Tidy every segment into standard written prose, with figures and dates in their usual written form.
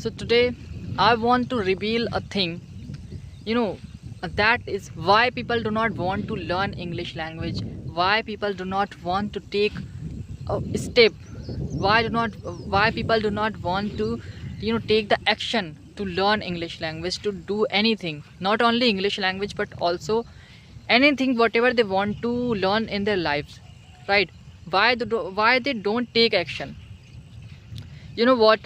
So today I want to reveal a thing, you know, that is why people do not want to learn English language, why people do not want to take a step, why people do not want to, take the action to learn English language, to do anything, not only English language but also anything whatever they want to learn in their lives, right? Why they don't take action? You know what,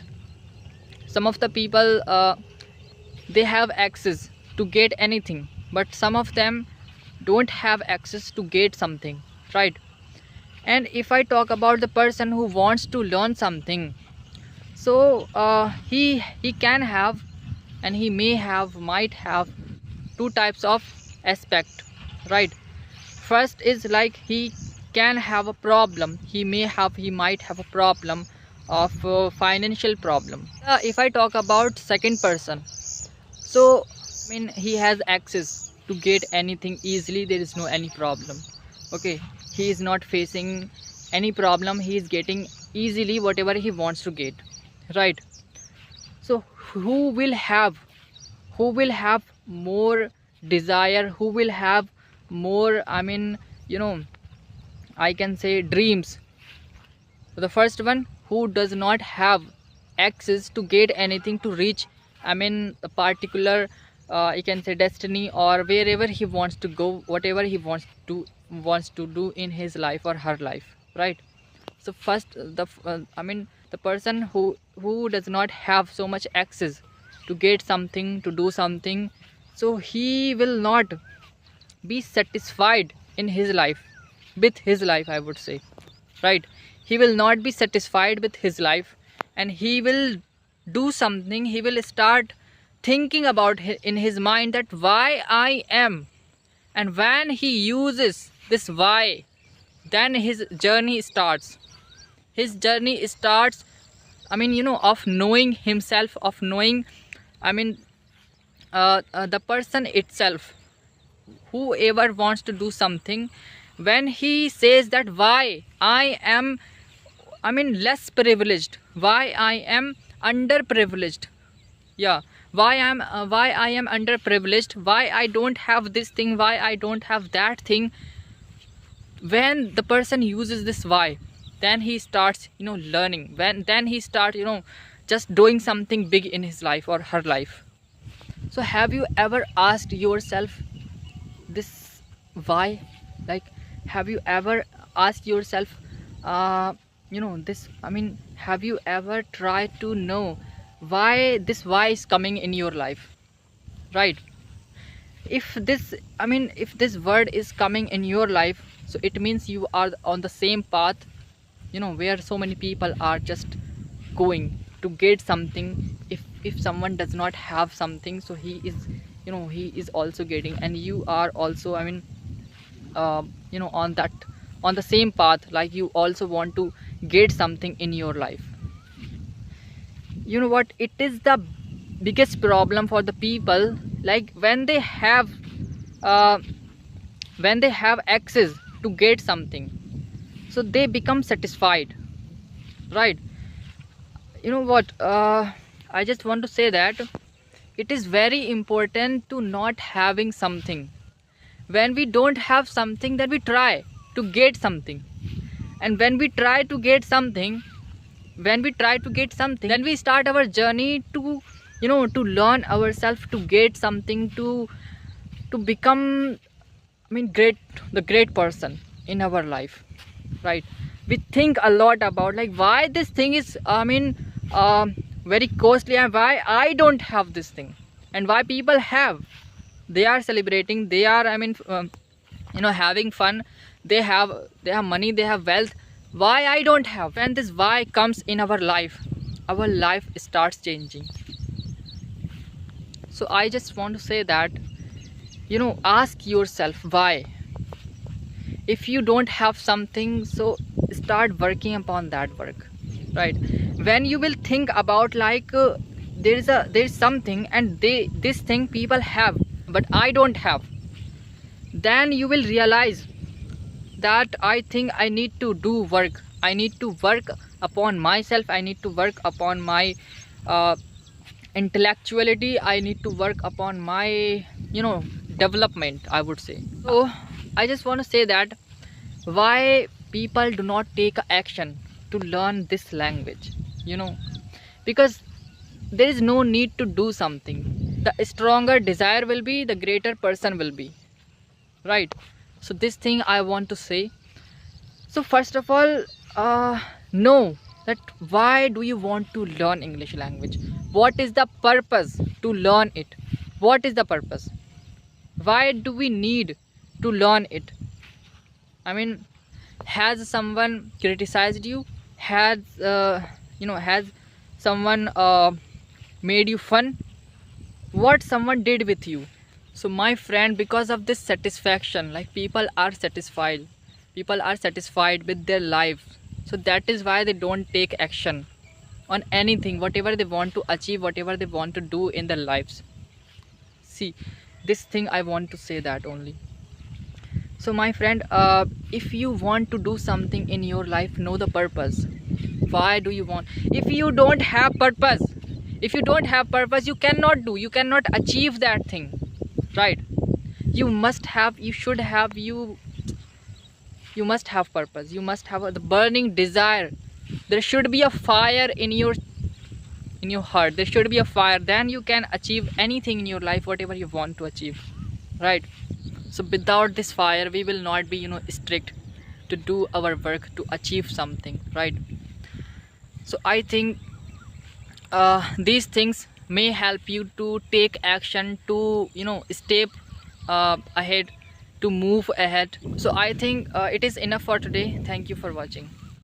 some of the people, they have access to get anything, but some of them don't have access to get something, right? And if I talk about the person who wants to learn something, so he can have, and he might have two types of aspect, right? First is like he can have a problem, he might have a problem of financial problem. If I talk about second person, so he has access to get anything easily, there is no any problem. Okay, he is not facing any problem, he is getting easily whatever he wants to get, right? So who will have more desire, who will have more, I can say dreams? So the first one, who does not have access to get anything, to reach, the particular, you can say destiny, or wherever he wants to go, whatever he wants to do in his life or her life, right? So first, the person who does not have so much access to get something, to do something, so he will not be satisfied in his life, with his life, I would say, right? He will not be satisfied with his life, and he will do something, he will start thinking about in his mind that why I am. And when he uses this why, then his journey starts. Of knowing himself, of knowing, the person itself. Whoever wants to do something, when he says that why I am, less privileged, why I am underprivileged, yeah, why I am underprivileged, why I don't have this thing, why I don't have that thing. When the person uses this why, then he starts, learning. Then he starts, just doing something big in his life or her life. So have you ever asked yourself this why? Like, have you ever asked yourself, this, have you ever tried to know why this why is coming in your life, right? If this word is coming in your life, so it means you are on the same path, where so many people are just going to get something. If someone does not have something, so he is also getting, and you are also, on the same path, like you also want to get something in your life. You know what, it is the biggest problem for the people, like when they have access to get something, so they become satisfied, right? You know what, I just want to say that it is very important to not having something. When we don't have something, then we try to get something, and when we try to get something, then we start our journey to, to learn ourselves, to get something, to become, the great person in our life, right? We think a lot about, like, why this thing is, very costly, and why I don't have this thing, and why people have, they are celebrating, they are, having fun, they have money, they have wealth, why I don't have? When this why comes in our life starts changing. So I just want to say that, ask yourself why. If you don't have something, so start working upon that work, right? When you will think about, like, there's something, and this thing people have but I don't have, then you will realize that I think I need to do work, I need to work upon myself, I need to work upon my intellectuality. I need to work upon my, development, I would say. So I just want to say that why people do not take action to learn this language, because there is no need to do something. The stronger desire will be, the greater person will be, right? So this thing I want to say. So first of all, know that why do you want to learn English language? What is the purpose to learn it? What is the purpose? Why do we need to learn it? I mean, has someone criticized you? Has someone made you fun? What someone did with you? So my friend, because of this satisfaction, like people are satisfied with their life, so that is why they don't take action on anything, whatever they want to achieve, whatever they want to do in their lives. See, this thing I want to say that only. So my friend, if you want to do something in your life, know the purpose. Why do you want? If you don't have purpose, you cannot achieve that thing, right? You must have purpose. You must have the burning desire. There should be a fire in your heart. There should be a fire, then you can achieve anything in your life, whatever you want to achieve, right? So without this fire, we will not be strict to do our work, to achieve something, right? So I think these things may help you to take action, to step ahead, to move ahead. So I think it is enough for today. Thank you for watching.